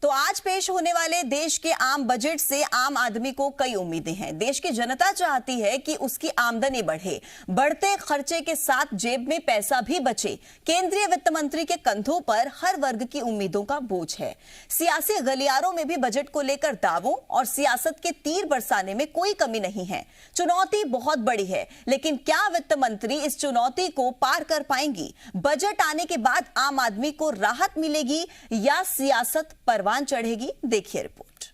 तो आज पेश होने वाले देश के आम बजट से आम आदमी को कई उम्मीदें हैं। देश की जनता चाहती है कि उसकी आमदनी बढ़े, बढ़ते खर्चे के साथ जेब में पैसा भी बचे। केंद्रीय वित्त मंत्री के कंधों पर हर वर्ग की उम्मीदों का बोझ है। सियासी गलियारों में भी बजट को लेकर दावों और सियासत के तीर बरसाने में कोई कमी नहीं है। चुनौती बहुत बड़ी है, लेकिन क्या वित्त मंत्री इस चुनौती को पार कर पाएंगी? बजट आने के बाद आम आदमी को राहत मिलेगी या सियासत परवान चढ़ेगी? देखिए रिपोर्ट।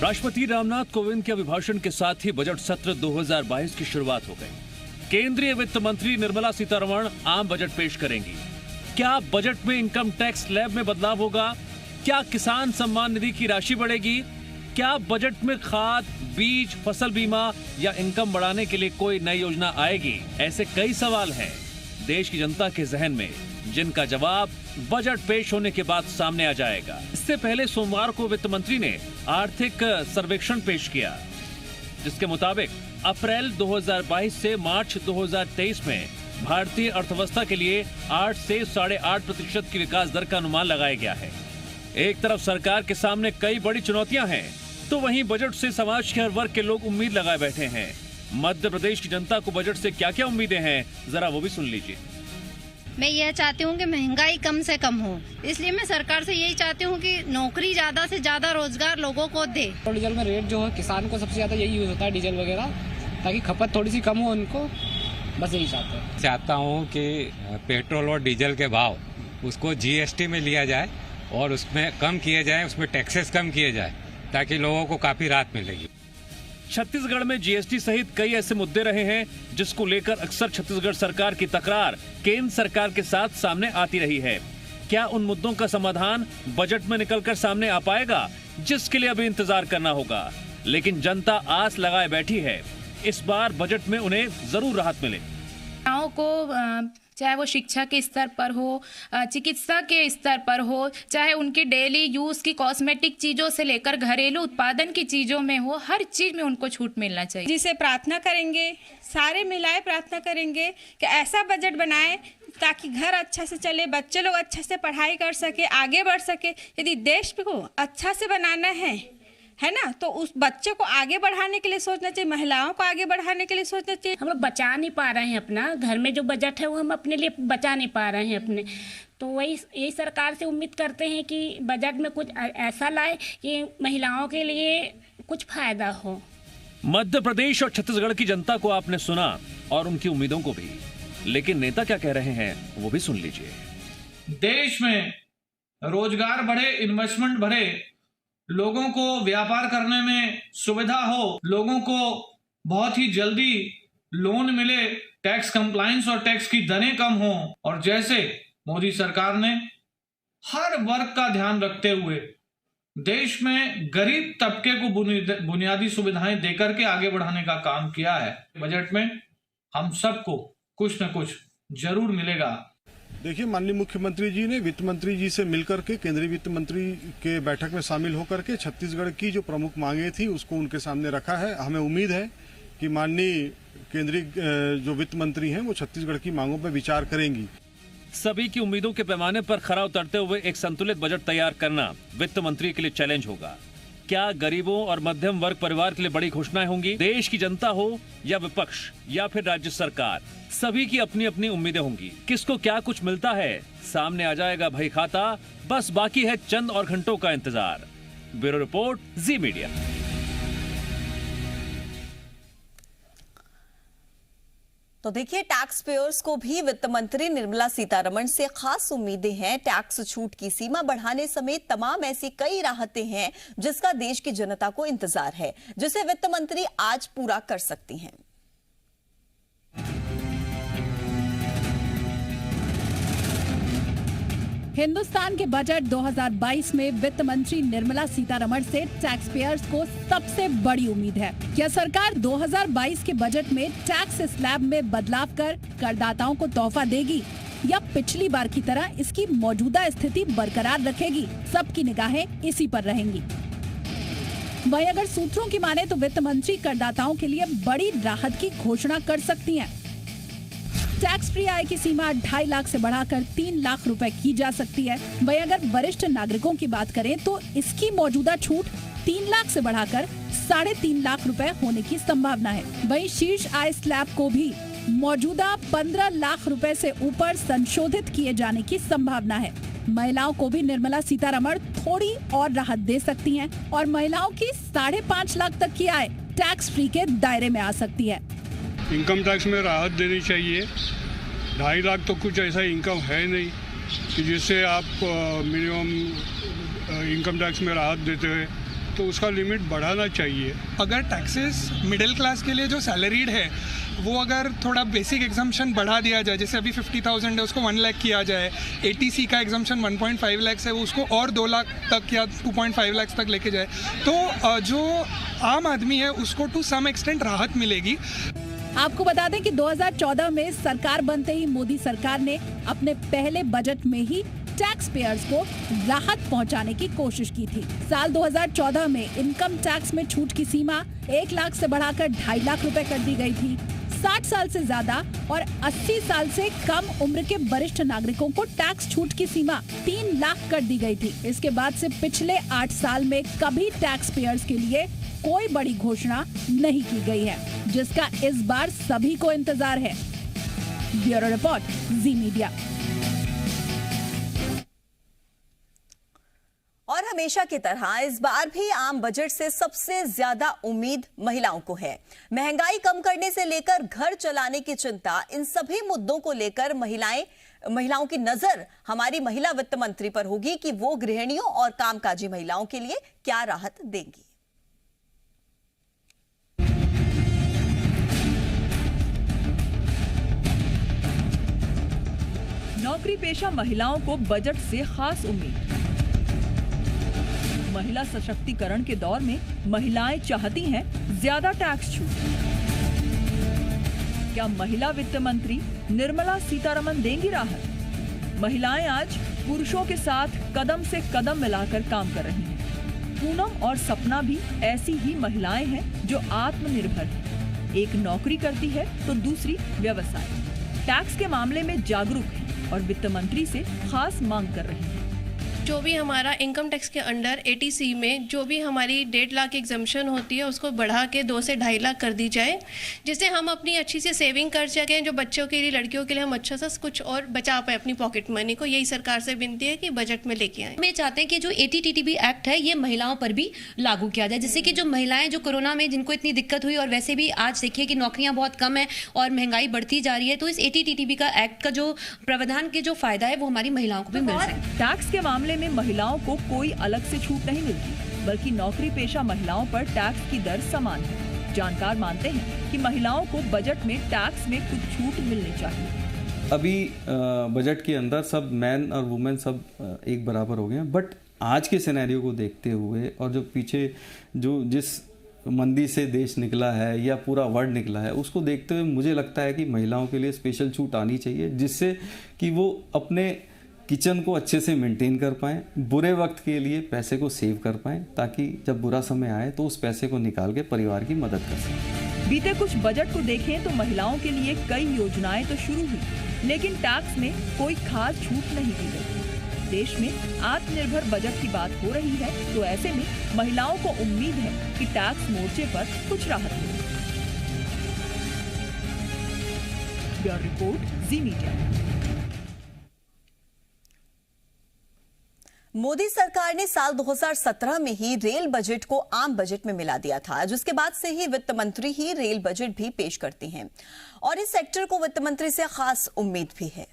राष्ट्रपति रामनाथ कोविंद के अभिभाषण के साथ ही बजट सत्र 2022 की शुरुआत हो गई। केंद्रीय वित्त मंत्री निर्मला सीतारमण आम बजट पेश करेंगी। क्या बजट में इनकम टैक्स स्लैब में बदलाव होगा? क्या किसान सम्मान निधि की राशि बढ़ेगी? क्या बजट में खाद, बीज, फसल बीमा या इनकम बढ़ाने के लिए कोई नई योजना आएगी? ऐसे कई सवाल हैं देश की जनता के जहन में, जिनका जवाब बजट पेश होने के बाद सामने आ जाएगा। इससे पहले सोमवार को वित्त मंत्री ने आर्थिक सर्वेक्षण पेश किया, जिसके मुताबिक अप्रैल 2022 से मार्च 2023 में भारतीय अर्थव्यवस्था के लिए 8 से 8.5% की विकास दर का अनुमान लगाया गया है। एक तरफ सरकार के सामने कई बड़ी चुनौतियां हैं, तो वहीं बजट से समाज के हर वर्ग के लोग उम्मीद लगाए बैठे हैं। मध्य प्रदेश की जनता को बजट से क्या क्या उम्मीदें हैं, जरा वो भी सुन लीजिए। मैं यह चाहती हूँ कि महंगाई कम से कम हो, इसलिए मैं सरकार से यही चाहती हूँ कि नौकरी ज्यादा से ज्यादा रोजगार लोगों को दे। डीजल में रेट जो है, किसान को सबसे ज्यादा यही यूज होता है डीजल वगैरह, ताकि खपत थोड़ी सी कम हो उनको, बस यही चाहता हूँ कि पेट्रोल और डीजल के भाव उसको जीएसटी में लिया जाए और उसमें कम किए जाए, उसमें टैक्सेस कम किए जाए, ताकि लोगों को काफी राहत मिलेगी। छत्तीसगढ़ में जीएसटी सहित कई ऐसे मुद्दे रहे हैं जिसको लेकर अक्सर छत्तीसगढ़ सरकार की तकरार केंद्र सरकार के साथ सामने आती रही है। क्या उन मुद्दों का समाधान बजट में निकलकर सामने आ पाएगा, जिसके लिए अभी इंतजार करना होगा। लेकिन जनता आस लगाए बैठी है, इस बार बजट में उन्हें जरूर राहत मिले। को चाहे वो शिक्षा के स्तर पर हो, चिकित्सा के स्तर पर हो, चाहे उनकी डेली यूज की कॉस्मेटिक चीजों से लेकर घरेलू उत्पादन की चीजों में हो, हर चीज में उनको छूट मिलना चाहिए। जिसे प्रार्थना करेंगे, सारे मिलाए प्रार्थना करेंगे कि ऐसा बजट बनाए ताकि घर अच्छा से चले, बच्चे लोग अच्छा से पढ़ाई कर सके, आगे बढ़ सके। यदि देश को अच्छा से बनाना है ना, तो उस बच्चे को आगे बढ़ाने के लिए सोचना चाहिए, महिलाओं को आगे बढ़ाने के लिए सोचना चाहिए। हम लोग बचा नहीं पा रहे हैं अपना, घर में जो बजट है वो हम अपने लिए बचा नहीं पा रहे हैं अपने, तो यही सरकार से उम्मीद करते हैं कि बजट में कुछ ऐसा लाए कि महिलाओं के लिए कुछ फायदा हो। मध्य प्रदेश और छत्तीसगढ़ की जनता को आपने सुना और उनकी उम्मीदों को भी, लेकिन नेता क्या कह रहे हैं वो भी सुन लीजिए। देश में रोजगार बढ़े, इन्वेस्टमेंट बढ़े, लोगों को व्यापार करने में सुविधा हो, लोगों को बहुत ही जल्दी लोन मिले, टैक्स कंप्लायंस और टैक्स की दरें कम हो, और जैसे मोदी सरकार ने हर वर्ग का ध्यान रखते हुए देश में गरीब तबके को बुनियादी सुविधाएं देकर के आगे बढ़ाने का काम किया है। बजट में हम सबको कुछ न कुछ जरूर मिलेगा। देखिए, माननीय मुख्यमंत्री जी ने वित्त मंत्री जी से मिलकर के केंद्रीय वित्त मंत्री के बैठक में शामिल होकर के छत्तीसगढ़ की जो प्रमुख मांगे थी उसको उनके सामने रखा है। हमें उम्मीद है कि माननीय केंद्रीय जो वित्त मंत्री हैं वो छत्तीसगढ़ की मांगों पर विचार करेंगी। सभी की उम्मीदों के पैमाने पर खरा उतरते हुए एक संतुलित बजट तैयार करना वित्त मंत्री के लिए चैलेंज होगा। क्या गरीबों और मध्यम वर्ग परिवार के लिए बड़ी घोषणाएं होंगी? देश की जनता हो या विपक्ष या फिर राज्य सरकार, सभी की अपनी अपनी उम्मीदें होंगी। किसको क्या कुछ मिलता है, सामने आ जाएगा भाई खाता। बस बाकी है चंद और घंटों का इंतजार। ब्यूरो रिपोर्ट, जी मीडिया। तो देखिए, टैक्स पेयर्स को भी वित्त मंत्री निर्मला सीतारमण से खास उम्मीदें हैं। टैक्स छूट की सीमा बढ़ाने समेत तमाम ऐसी कई राहतें हैं जिसका देश की जनता को इंतजार है, जिसे वित्त मंत्री आज पूरा कर सकती हैं। हिंदुस्तान के बजट 2022 में वित्त मंत्री निर्मला सीतारमण से टैक्स पेयर्स को सबसे बड़ी उम्मीद है। क्या सरकार 2022 के बजट में टैक्स स्लैब में बदलाव कर करदाताओं को तोहफा देगी या पिछली बार की तरह इसकी मौजूदा स्थिति बरकरार रखेगी? सबकी निगाहें इसी पर रहेंगी। वहीं अगर सूत्रों की माने तो वित्त मंत्री करदाताओं के लिए बड़ी राहत की घोषणा कर सकती हैं। टैक्स फ्री आय की सीमा 2.5 लाख से बढ़ाकर 3 लाख रुपए की जा सकती है। वहीं अगर वरिष्ठ नागरिकों की बात करें तो इसकी मौजूदा छूट 3 लाख से बढ़ाकर 3.5 लाख रुपए होने की संभावना है। वहीं शीर्ष आय स्लैब को भी मौजूदा 15 लाख रुपए से ऊपर संशोधित किए जाने की संभावना है। महिलाओं को भी निर्मला सीतारमण थोड़ी और राहत दे सकती हैं और महिलाओं की 5.5 लाख तक की आय टैक्स फ्री के दायरे में आ सकती है। इनकम टैक्स में राहत देनी चाहिए। 2.5 लाख तो कुछ ऐसा इनकम है नहीं कि जिससे आप मिनिमम इनकम टैक्स में राहत देते हैं, तो उसका लिमिट बढ़ाना चाहिए। अगर टैक्सेस मिडिल क्लास के लिए जो सैलरीड है वो अगर थोड़ा बेसिक एग्जम्पशन बढ़ा दिया जाए, जैसे अभी 50,000 है उसको 1 लाख किया जाए, ATC का एग्जम्पशन 1.5 लाख है वो उसको और 2 लाख तक या 2.5 लाख तक लेके जाए, तो जो आम आदमी है उसको टू सम एक्सटेंट राहत मिलेगी। आपको बता दें कि 2014 में सरकार बनते ही मोदी सरकार ने अपने पहले बजट में ही टैक्स पेयर्स को राहत पहुंचाने की कोशिश की थी। साल 2014 में इनकम टैक्स में छूट की सीमा 1 लाख से बढ़ाकर 2.5 लाख रुपए कर दी गई थी। 60 साल से ज्यादा और 80 साल से कम उम्र के वरिष्ठ नागरिकों को टैक्स छूट की सीमा 3 लाख कर दी गई थी। इसके बाद से पिछले 8 साल में कभी टैक्स पेयर्स के लिए कोई बड़ी घोषणा नहीं की गई है, जिसका इस बार सभी को इंतजार है। ब्यूरो रिपोर्ट, जी मीडिया। और हमेशा की तरह इस बार भी आम बजट से सबसे ज्यादा उम्मीद महिलाओं को है। महंगाई कम करने से लेकर घर चलाने की चिंता, इन सभी मुद्दों को लेकर महिलाओं की नजर हमारी महिला वित्त मंत्री पर होगी कि वो गृहिणियों और कामकाजी महिलाओं के लिए क्या राहत देंगी। नौकरी पेशा महिलाओं को बजट से खास उम्मीद। महिला सशक्तिकरण के दौर में महिलाएं चाहती हैं ज्यादा टैक्स छूट। क्या महिला वित्त मंत्री निर्मला सीतारमण देंगी राहत? महिलाएं आज पुरुषों के साथ कदम से कदम मिलाकर काम कर रही हैं। पूनम और सपना भी ऐसी ही महिलाएं हैं जो आत्मनिर्भर हैं। एक नौकरी करती है तो दूसरी व्यवसाय। टैक्स के मामले में जागरूक है और वित्त मंत्री से खास मांग कर रही है। जो भी हमारा इनकम टैक्स के अंडर ATC में जो भी हमारी 1.5 लाख एग्जम्पशन होती है उसको बढ़ा के 2 से 2.5 लाख कर दी जाए, जिससे हम अपनी अच्छी से सेविंग कर सकें। जो बच्चों के लिए, लड़कियों के लिए हम अच्छा सा कुछ और बचा पाए अपनी पॉकेट मनी को। यही सरकार से विनती है कि बजट में लेके आए। हम चाहते हैं कि जो ATTTB एक्ट है ये महिलाओं पर भी लागू किया जाए, जिससे कि जो महिलाएं जो कोरोना में जिनको इतनी दिक्कत हुई और वैसे भी आज देखिए कि नौकरियां बहुत कम है और महंगाई बढ़ती जा रही है, तो इस ATTTB का एक्ट का जो प्रावधान के जो फायदा है वो हमारी महिलाओं को भी मिल सके। टैक्स के मामले में महिलाओं को कोई अलग से छूट नहीं मिलती, बल्कि नौकरी पेशा महिलाओं पर टैक्स की दर समान है। जानकार मानते हैं कि महिलाओं को बजट में टैक्स में कुछ छूट मिलनी चाहिए। अभी बजट के अंदर सब मैन और वुमेन सब एक बराबर हो गए हैं, बट आज के सिनेरियो को देखते हुए और जो पीछे जिस मंदी से देश निकला है या पूरा वर्ल्ड निकला है, उसको देखते हुए मुझे लगता है कि महिलाओं के लिए स्पेशल छूट आनी चाहिए, जिससे कि वो अपने किचन को अच्छे से मेंटेन कर पाएं, बुरे वक्त के लिए पैसे को सेव कर पाएं, ताकि जब बुरा समय आए तो उस पैसे को निकाल के परिवार की मदद कर सकें। बीते कुछ बजट को देखें तो महिलाओं के लिए कई योजनाएं तो शुरू हुई, लेकिन टैक्स में कोई खास छूट नहीं दी गई। देश में आत्मनिर्भर बजट की बात हो रही है, तो ऐसे में महिलाओं को उम्मीद है कि टैक्स मोर्चे पर कुछ राहत मिलेगी। ब्यूरो रिपोर्ट, जी मीडिया। मोदी सरकार ने साल 2017 में ही रेल बजट को आम बजट में मिला दिया था, जिसके बाद से ही वित्त मंत्री ही रेल बजट भी पेश करती हैं और इस सेक्टर को वित्त मंत्री से खास उम्मीद भी है।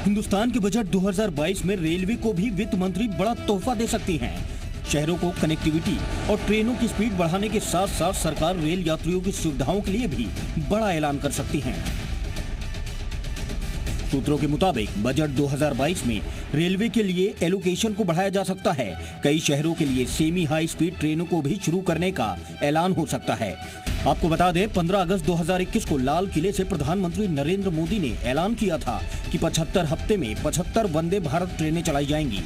हिंदुस्तान के बजट 2022 में रेलवे को भी वित्त मंत्री बड़ा तोहफा दे सकती हैं। शहरों को कनेक्टिविटी और ट्रेनों की स्पीड बढ़ाने के साथ साथ सरकार रेल यात्रियों की सुविधाओं के लिए भी बड़ा ऐलान कर सकती है। सूत्रों के मुताबिक बजट 2022 में रेलवे के लिए एलोकेशन को बढ़ाया जा सकता है। कई शहरों के लिए सेमी हाई स्पीड ट्रेनों को भी शुरू करने का ऐलान हो सकता है। आपको बता दें, 15 अगस्त 2021 को लाल किले से प्रधानमंत्री नरेंद्र मोदी ने ऐलान किया था कि 75 हफ्ते में 75 वंदे भारत ट्रेनें चलाई जाएंगी।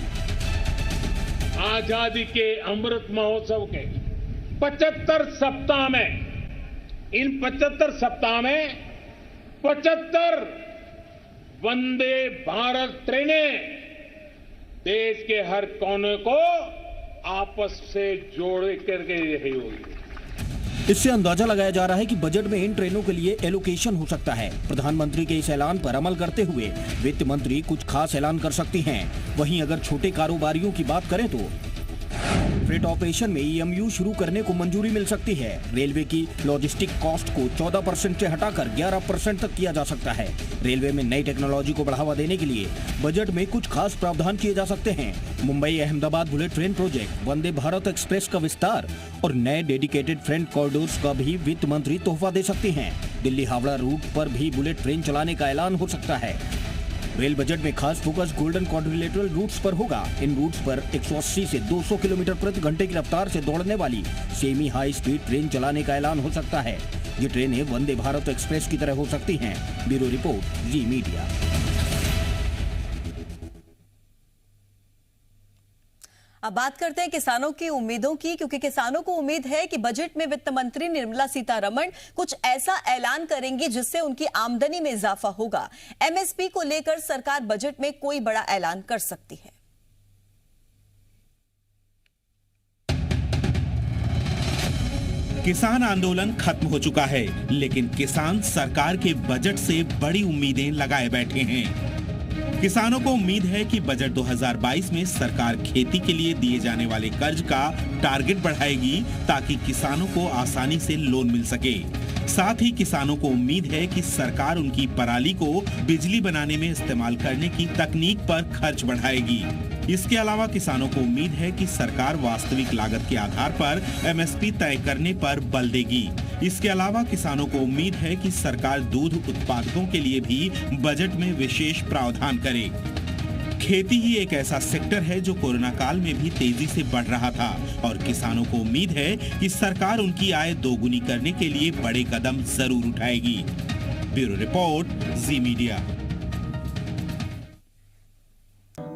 आजादी के अमृत महोत्सव के 75 सप्ताह में, इन 75 सप्ताह में 75 वंदे भारत ट्रेनें देश के हर कोने को आपस से जोड़ करके रही होगी। इससे अंदाजा लगाया जा रहा है कि बजट में इन ट्रेनों के लिए एलोकेशन हो सकता है। प्रधानमंत्री के इस ऐलान पर अमल करते हुए वित्त मंत्री कुछ खास ऐलान कर सकती हैं। वहीं अगर छोटे कारोबारियों की बात करें तो फ्रेट ऑपरेशन में EMU शुरू करने को मंजूरी मिल सकती है। रेलवे की लॉजिस्टिक कॉस्ट को 14% से हटाकर 11% तक किया जा सकता है। रेलवे में नई टेक्नोलॉजी को बढ़ावा देने के लिए बजट में कुछ खास प्रावधान किए जा सकते हैं। Mumbai Ahmedabad bullet train project, Vande Bharat Express का विस्तार और नए डेडिकेटेड फ्रेट कॉरिडोर्स का भी वित्त मंत्री तोहफा दे सकती हैं। दिल्ली हावड़ा रूट पर भी बुलेट ट्रेन चलाने का ऐलान हो सकता है। रेल बजट में खास फोकस गोल्डन क्वाड्रिलेटरल रूट्स पर होगा। इन रूट्स पर 180 से 200 किलोमीटर प्रति घंटे की रफ्तार से दौड़ने वाली सेमी हाई स्पीड ट्रेन चलाने का ऐलान हो सकता है। ये ट्रेनें वंदे भारत एक्सप्रेस की तरह हो सकती हैं। ब्यूरो रिपोर्ट, जी मीडिया। अब बात करते हैं किसानों की उम्मीदों की, क्योंकि किसानों को उम्मीद है कि बजट में वित्त मंत्री निर्मला सीतारमण कुछ ऐसा ऐलान करेंगी जिससे उनकी आमदनी में इजाफा होगा। MSP को लेकर सरकार बजट में कोई बड़ा ऐलान कर सकती है। किसान आंदोलन खत्म हो चुका है, लेकिन किसान सरकार के बजट से बड़ी उम्मीदें लगाए बैठे हैं। किसानों को उम्मीद है कि बजट 2022 में सरकार खेती के लिए दिए जाने वाले कर्ज का टारगेट बढ़ाएगी ताकि किसानों को आसानी से लोन मिल सके। साथ ही किसानों को उम्मीद है कि सरकार उनकी पराली को बिजली बनाने में इस्तेमाल करने की तकनीक पर खर्च बढ़ाएगी। इसके अलावा किसानों को उम्मीद है कि सरकार वास्तविक लागत के आधार पर MSP तय करने पर बल देगी। इसके अलावा किसानों को उम्मीद है कि सरकार दूध उत्पादकों के लिए भी बजट में विशेष प्रावधान करे। खेती ही एक ऐसा सेक्टर है जो कोरोना काल में भी तेजी से बढ़ रहा था और किसानों को उम्मीद है कि सरकार उनकी आय दोगुनी करने के लिए बड़े कदम जरूर उठाएगी। ब्यूरो रिपोर्ट, जी मीडिया।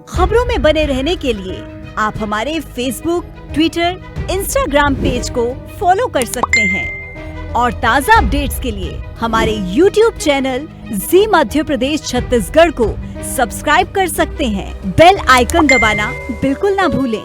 खबरों में बने रहने के लिए आप हमारे फेसबुक, ट्विटर, इंस्टाग्राम पेज को फॉलो कर सकते हैं और ताज़ा अपडेट्स के लिए हमारे YouTube चैनल जी मध्य प्रदेश छत्तीसगढ़ को सब्सक्राइब कर सकते हैं। बेल आइकन दबाना बिल्कुल ना भूलें।